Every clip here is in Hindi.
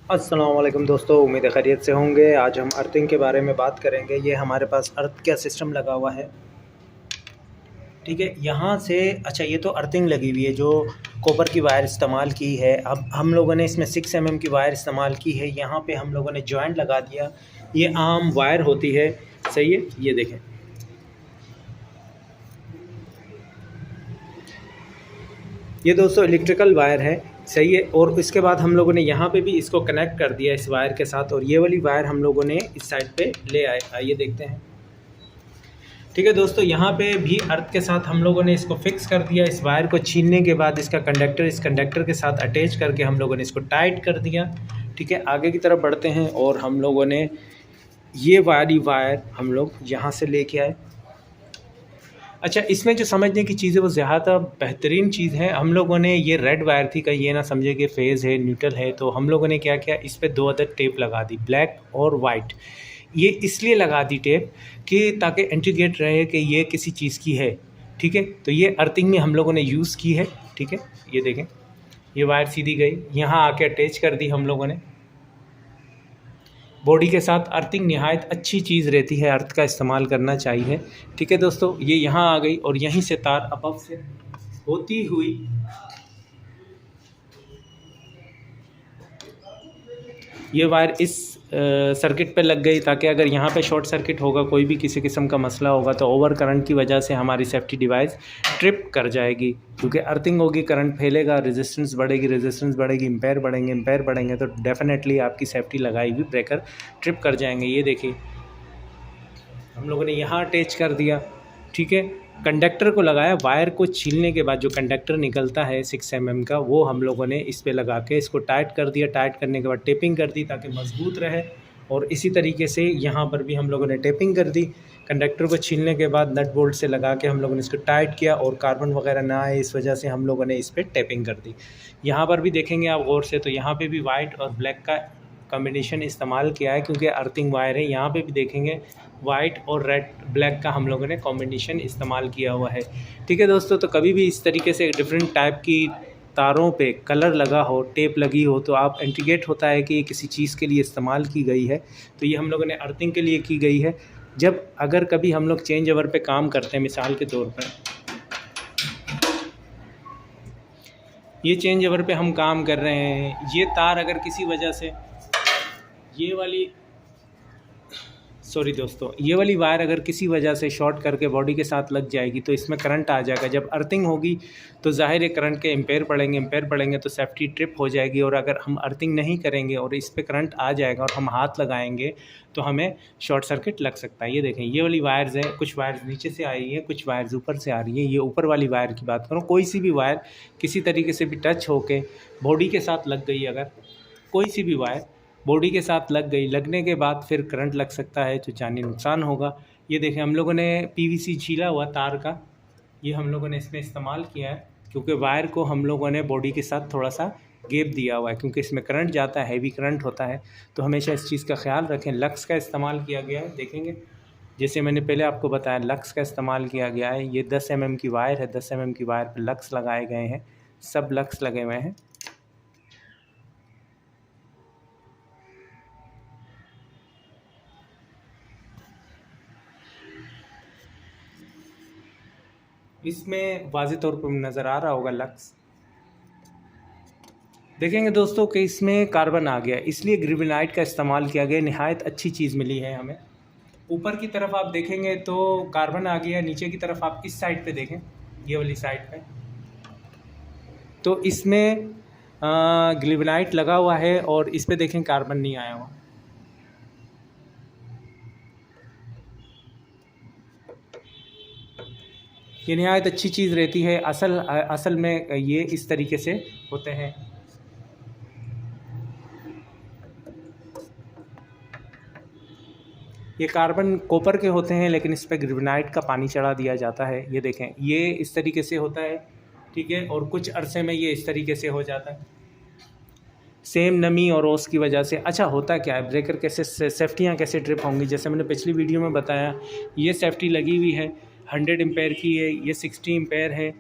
अस्सलाम वालेकुम दोस्तों, उम्मीद है खैरियत से होंगे। आज हम अर्थिंग के बारे में बात करेंगे। ये हमारे पास अर्थ का सिस्टम लगा हुआ है, ठीक है। यहाँ से अच्छा, ये तो अर्थिंग लगी हुई है जो कॉपर की वायर इस्तेमाल की है। अब हम लोगों ने इसमें 6 mm की वायर इस्तेमाल की है। यहाँ पे हम लोगों ने जॉइंट लगा दिया। ये आम वायर होती है, सही है। ये देखें, ये दोस्तों इलेक्ट्रिकल वायर है, सही है। और इसके बाद हम लोगों ने यहाँ पे भी इसको कनेक्ट कर दिया इस वायर के साथ, और ये वाली वायर हम लोगों ने इस साइड पे ले आए। आइए देखते हैं, ठीक है दोस्तों। यहाँ पे भी अर्थ के साथ हम लोगों ने इसको फिक्स कर दिया। इस वायर को छीनने के बाद इसका कंडक्टर इस कंडक्टर के साथ अटैच करके हम लोगों ने इसको टाइट कर दिया, ठीक है। आगे की तरफ बढ़ते हैं और हम लोगों ने ये वाली वायर हम लोग यहाँ से लेके आए। अच्छा, इसमें जो समझने की चीज़ है वो ज़्यादा बेहतरीन चीज़ है। हम लोगों ने ये रेड वायर थी, कहीं ये ना समझे कि फेज़ है न्यूट्रल है, तो हम लोगों ने क्या किया, इस पे 2 अदद टेप लगा दी, ब्लैक और वाइट। ये इसलिए लगा दी टेप कि ताकि इंडिकेट रहे कि ये किसी चीज़ की है, ठीक है। तो ये अर्थिंग में हम लोगों ने यूज़ की है, ठीक है। ये देखें, ये वायर सीधी गई, यहाँ आके अटैच कर दी हम लोगों ने बॉडी के साथ। अर्थिंग नहायत अच्छी चीज़ रहती है, अर्थ का इस्तेमाल करना चाहिए, ठीक है दोस्तों। ये यहाँ आ गई और यहीं से तार अबव से होती हुई ये वायर इस सर्किट पे लग गई, ताकि अगर यहाँ पे शॉर्ट सर्किट होगा, कोई भी किसी किस्म का मसला होगा, तो ओवर करंट की वजह से हमारी सेफ्टी डिवाइस ट्रिप कर जाएगी। क्योंकि अर्थिंग होगी, करंट फैलेगा, रेजिस्टेंस बढ़ेगी, एम्पेयर बढ़ेंगे, तो डेफिनेटली आपकी सेफ्टी लगाई हुई ब्रेकर ट्रिप कर जाएंगे। ये देखिए, हम लोगों ने यहाँ अटैच कर दिया, ठीक है। कंडक्टर को लगाया, वायर को छीलने के बाद जो कंडक्टर निकलता है 6 mm का, वो हम लोगों ने इस पे लगा के इसको टाइट कर दिया। टाइट करने के बाद टेपिंग कर दी ताकि मजबूत रहे, और इसी तरीके से यहाँ पर भी हम लोगों ने टेपिंग कर दी। कंडक्टर को छीलने के बाद नट बोल्ट से लगा के हम लोगों ने इसको टाइट किया, और कार्बन वगैरह ना आए इस वजह से हम लोगों ने इस पर टेपिंग कर दी। यहाँ पर भी देखेंगे आप गौर से, तो यहाँ पर भी वाइट और ब्लैक का कॉम्बिनेशन इस्तेमाल किया है, क्योंकि अर्थिंग वायर है। यहाँ पे भी देखेंगे वाइट और रेड ब्लैक का हम लोगों ने कॉम्बिनेशन इस्तेमाल किया हुआ है, ठीक है दोस्तों। तो कभी भी इस तरीके से डिफरेंट टाइप की तारों पे कलर लगा हो, टेप लगी हो, तो आप इंडिकेट होता है कि ये किसी चीज़ के लिए इस्तेमाल की गई है। तो ये हम लोगों ने अर्थिंग के लिए की गई है। जब अगर कभी हम लोग चेंज ओवर पे काम करते हैं, मिसाल के तौर पर ये चेंज ओवर पे हम काम कर रहे हैं, ये तार अगर किसी वजह से ये वाली दोस्तों, ये वाली वायर अगर किसी वजह से शॉर्ट करके बॉडी के साथ लग जाएगी, तो इसमें करंट आ जाएगा। जब अर्थिंग होगी तो ज़ाहिर है करंट के एम्पेयर पड़ेंगे तो सेफ्टी ट्रिप हो जाएगी। और अगर हम अर्थिंग नहीं करेंगे और इस पर करंट आ जाएगा और हम हाथ लगाएंगे, तो हमें शॉर्ट सर्किट लग सकता है। ये देखें, ये वाली वायर्स हैं, कुछ वायर्स नीचे से आई हैं, कुछ वायर्स ऊपर से आ रही हैं। ये ऊपर वाली वायर की बात करूँ, कोई सी भी वायर किसी तरीके से भी टच होके बॉडी के साथ लग गई, अगर कोई सी भी वायर बॉडी के साथ लग गई, लगने के बाद फिर करंट लग सकता है, तो जानी नुकसान होगा। ये देखें, हम लोगों ने पीवीसी छीला हुआ तार का, ये हम लोगों ने इसमें इस्तेमाल किया है, क्योंकि वायर को हम लोगों ने बॉडी के साथ थोड़ा सा गैप दिया हुआ है, क्योंकि इसमें करंट जाता है, हैवी करंट होता है। तो हमेशा इस चीज़ का ख्याल रखें। लक्स का इस्तेमाल किया गया है, देखेंगे जैसे मैंने पहले आपको बताया, लक्स का इस्तेमाल किया गया है। ये 10 mm की वायर है, 10 mm की वायर पर लक्स लगाए गए हैं, सब लक्स लगे हुए हैं। इसमें वाज़ेह तौर पर नज़र आ रहा होगा लक्स। देखेंगे दोस्तों कि इसमें कार्बन आ गया, इसलिए ग्रेफाइट का इस्तेमाल किया गया। नहायत अच्छी चीज़ मिली है हमें। ऊपर की तरफ आप देखेंगे तो कार्बन आ गया, नीचे की तरफ आप इस साइड पे देखें, ये वाली साइड पे, तो इसमें ग्रेफाइट लगा हुआ है, और इस पे देखें कार्बन नहीं आया हुआ। ये नहायत अच्छी चीज़ रहती है। असल में ये इस तरीके से होते हैं। ये कार्बन कॉपर के होते हैं, लेकिन इस पर ग्रेफाइट का पानी चढ़ा दिया जाता है। ये देखें, ये इस तरीके से होता है, ठीक है। और कुछ अरसे में ये इस तरीके से हो जाता है, सेम नमी और ओस की वजह से। अच्छा, होता क्या है, ब्रेकर कैसे, सेफ्टियाँ कैसे ट्रिप होंगी, जैसे मैंने पिछली वीडियो में बताया, ये सेफ्टी लगी हुई है, 100 एम्पेयर की है, ये 60 एम्पेयर है,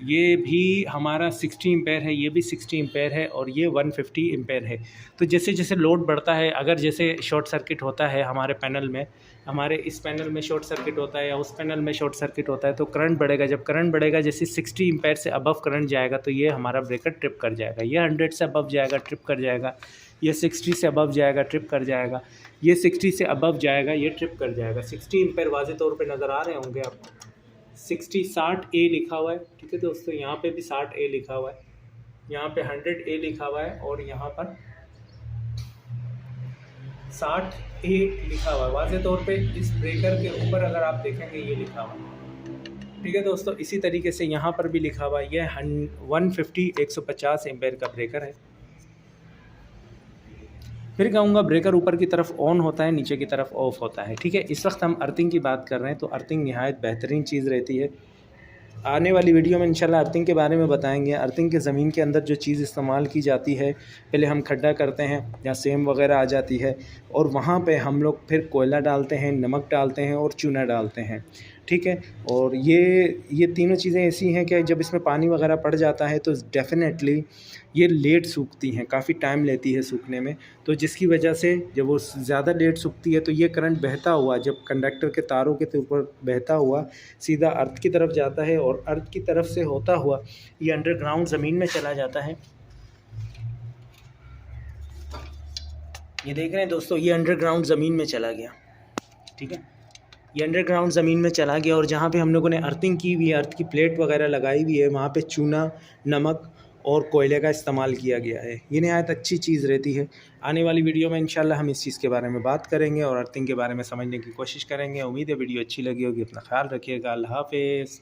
ये भी हमारा 60 एम्पेयर है, ये भी 60 एम्पेयर है और ये 150 एम्पेयर है। तो जैसे जैसे लोड बढ़ता है, अगर जैसे शॉर्ट सर्किट होता है हमारे पैनल में, हमारे इस पैनल में शॉर्ट सर्किट होता है या उस पैनल में शॉर्ट सर्किट होता है, तो करंट बढ़ेगा। जब करंट बढ़ेगा, जैसे 60 एम्पेयर से अबव करंट जाएगा तो ये हमारा ब्रेकर ट्रिप कर जाएगा। ये 100 से अबव जाएगा, ट्रिप कर जाएगा। ये 60 से अबव जाएगा, ट्रिप कर जाएगा। ये 60 से अबव जाएगा, ये ट्रिप कर जाएगा। 60 एम्पेयर वाज़े तौर पे नज़र आ रहे होंगे आपको। 60 ए लिखा हुआ है, ठीक है दोस्तों। यहाँ पे भी 60 ए लिखा हुआ है, यहाँ पे 100 ए लिखा हुआ है और यहाँ पर 60 ए लिखा हुआ है। वाज़े तौर पे इस ब्रेकर के ऊपर अगर आप देखेंगे ये लिखा हुआ है, ठीक है दोस्तों। इसी तरीके से यहाँ पर भी लिखा हुआ है, ये 150 एम्पेयर का ब्रेकर है। फिर कहूँगा ब्रेकर ऊपर की तरफ ऑन होता है, नीचे की तरफ ऑफ होता है, ठीक है। इस वक्त हम अर्थिंग की बात कर रहे हैं, तो अर्थिंग नहायत बेहतरीन चीज़ रहती है। आने वाली वीडियो में इंशाल्लाह अर्थिंग के बारे में बताएंगे। अर्थिंग के ज़मीन के अंदर जो चीज़ इस्तेमाल की जाती है, पहले हम खड्डा करते हैं या सेम वगैरह आ जाती है और वहाँ पे हम लोग फिर कोयला डालते हैं, नमक डालते हैं और चूना डालते हैं, ठीक है। और ये तीनों चीज़ें ऐसी हैं कि जब इसमें पानी वगैरह पड़ जाता है तो डेफ़िनेटली ये लेट सूखती हैं, काफ़ी टाइम लेती है सूखने में। तो जिसकी वजह से जब वो ज़्यादा लेट सूखती है तो ये करंट बहता हुआ जब कंडक्टर के तारों के ऊपर बहता हुआ सीधा अर्थ की तरफ जाता है और अर्थ की तरफ से होता हुआ ये अंडरग्राउंड ज़मीन में चला जाता है। ये देख रहे हैं दोस्तों, ये अंडरग्राउंड ज़मीन में चला गया, ठीक है। ये अंडरग्राउंड ज़मीन में चला गया और जहाँ पे हम लोगों ने अर्थिंग की हुई है, अर्थ की प्लेट वगैरह लगाई हुई है, वहाँ पे चूना, नमक और कोयले का इस्तेमाल किया गया है। ये नहायत अच्छी चीज़ रहती है। आने वाली वीडियो में इंशाल्लाह हम इस चीज़ के बारे में बात करेंगे और अर्थिंग के बारे में समझने की कोशिश करेंगे। उम्मीद है वीडियो अच्छी लगी होगी। अपना ख्याल रखिएगा। अल्लाह हाफ़िज़।